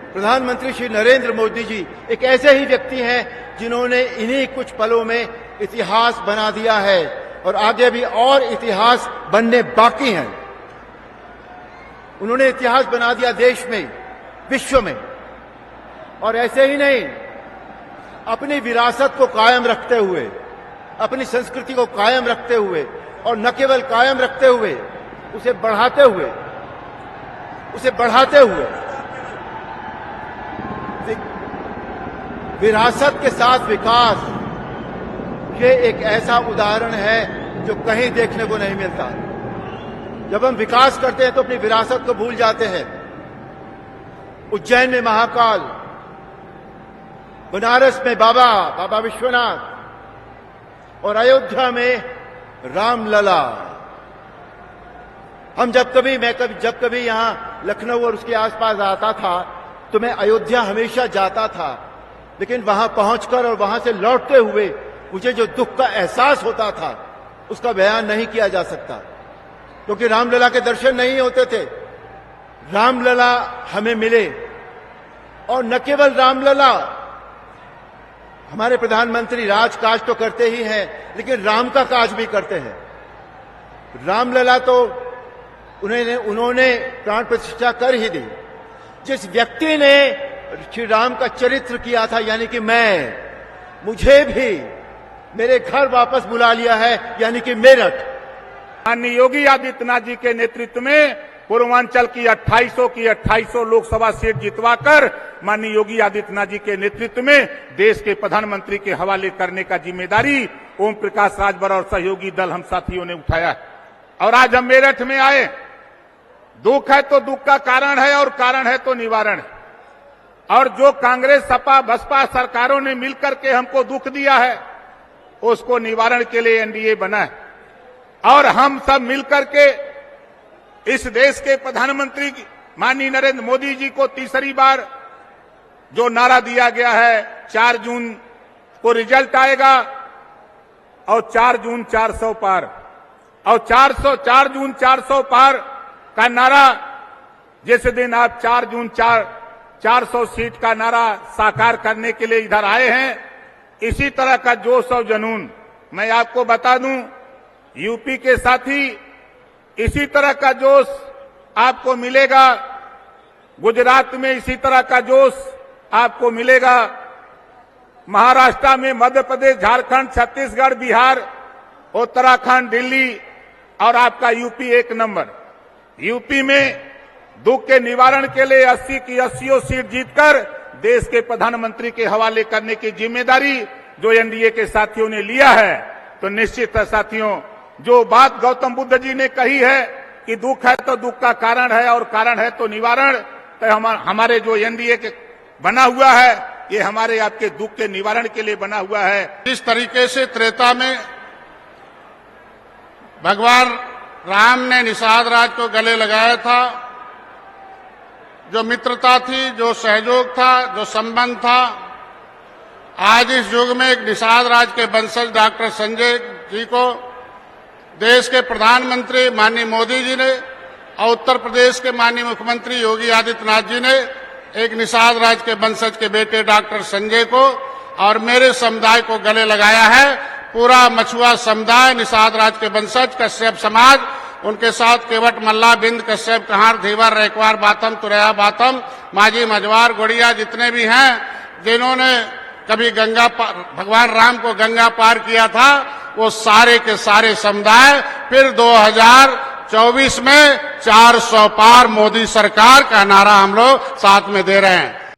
प्रधानमंत्री श्री नरेंद्र मोदी जी एक ऐसे ही व्यक्ति हैं जिन्होंने इन्हीं कुछ पलों में इतिहास बना दिया है और आगे भी और इतिहास बनने बाकी हैं। उन्होंने इतिहास बना दिया देश में, विश्व में, और ऐसे ही नहीं, अपनी विरासत को कायम रखते हुए, अपनी संस्कृति को कायम रखते हुए, और न केवल कायम रखते हुए, उसे बढ़ाते हुए विरासत के साथ विकास, ये एक ऐसा उदाहरण है जो कहीं देखने को नहीं मिलता। जब हम विकास करते हैं तो अपनी विरासत को भूल जाते हैं। उज्जैन में महाकाल, बनारस में बाबा विश्वनाथ और अयोध्या में रामलला। हम जब कभी यहां लखनऊ और उसके आसपास आता था तो मैं अयोध्या हमेशा जाता था, लेकिन वहां पहुंचकर और वहां से लौटते हुए मुझे जो दुख का एहसास होता था उसका बयान नहीं किया जा सकता, क्योंकि रामलला के दर्शन नहीं होते थे। रामलला हमें मिले, और न केवल रामलला, हमारे प्रधानमंत्री राजकाज तो करते ही हैं, लेकिन राम का काज भी करते हैं। रामलला तो उन्होंने प्राण प्रतिष्ठा कर ही दी। जिस व्यक्ति ने श्री राम का चरित्र किया था, यानी कि मुझे भी मेरे घर वापस बुला लिया है, यानी कि मेरठ। माननीय योगी आदित्यनाथ जी के नेतृत्व में पूर्वांचल की 2800 लोकसभा सीट जितवाकर माननीय योगी आदित्यनाथ जी के नेतृत्व में देश के प्रधानमंत्री के हवाले करने का जिम्मेदारी ओम प्रकाश राजभर और सहयोगी दल हम साथियों ने उठाया। और आज हम मेरठ में आए। दुख है तो दुख का कारण है, और कारण है तो निवारण है। और जो कांग्रेस, सपा, बसपा सरकारों ने मिलकर के हमको दुख दिया है, उसको निवारण के लिए एनडीए बना है। और हम सब मिलकर के इस देश के प्रधानमंत्री माननीय नरेंद्र मोदी जी को तीसरी बार जो नारा दिया गया है, 4 जून को रिजल्ट आएगा और 4 जून 400 पार, और 4 जून 400 पार का नारा, जिस दिन आप 4 जून 400 सीट का नारा साकार करने के लिए इधर आए हैं, इसी तरह का जोश और जुनून मैं आपको बता दूं, यूपी के साथी इसी तरह का जोश आपको मिलेगा, गुजरात में इसी तरह का जोश आपको मिलेगा, महाराष्ट्र में, मध्य प्रदेश, झारखंड, छत्तीसगढ़, बिहार, उत्तराखंड, दिल्ली और आपका यूपी 1 नंबर। यूपी में दुख के निवारण के लिए 80 की 80 सीट जीतकर देश के प्रधानमंत्री के हवाले करने की जिम्मेदारी जो एनडीए के साथियों ने लिया है, तो निश्चित है साथियों, जो बात गौतम बुद्ध जी ने कही है कि दुख है तो दुख का कारण है और कारण है तो निवारण, तो हमारे जो एनडीए के बना हुआ है, ये हमारे आपके दुख के निवारण के लिए बना हुआ है। इस तरीके से त्रेता में भगवान राम ने निषाद राज को गले लगाया था, जो मित्रता थी, जो सहयोग था, जो संबंध था, आज इस युग में एक निषाद राज के वंशज डॉक्टर संजय जी को देश के प्रधानमंत्री माननीय मोदी जी ने और उत्तर प्रदेश के माननीय मुख्यमंत्री योगी आदित्यनाथ जी ने एक निषाद राज के वंशज के बेटे डॉक्टर संजय को और मेरे समुदाय को गले लगाया है। पूरा मछुआ समुदाय, निषाद राज के वंशज, कश्यप समाज, उनके साथ केवट, मल्ला, बिंद, कश्यप, कहार, धीवर, रैकवार, बातम, तुरैया, बातम, माझी, मझवार, गोड़िया, जितने भी हैं, जिन्होंने कभी भगवान राम को गंगा पार किया था, वो सारे के सारे समुदाय फिर 2024 में 400 पार मोदी सरकार का नारा हम लोग साथ में दे रहे हैं।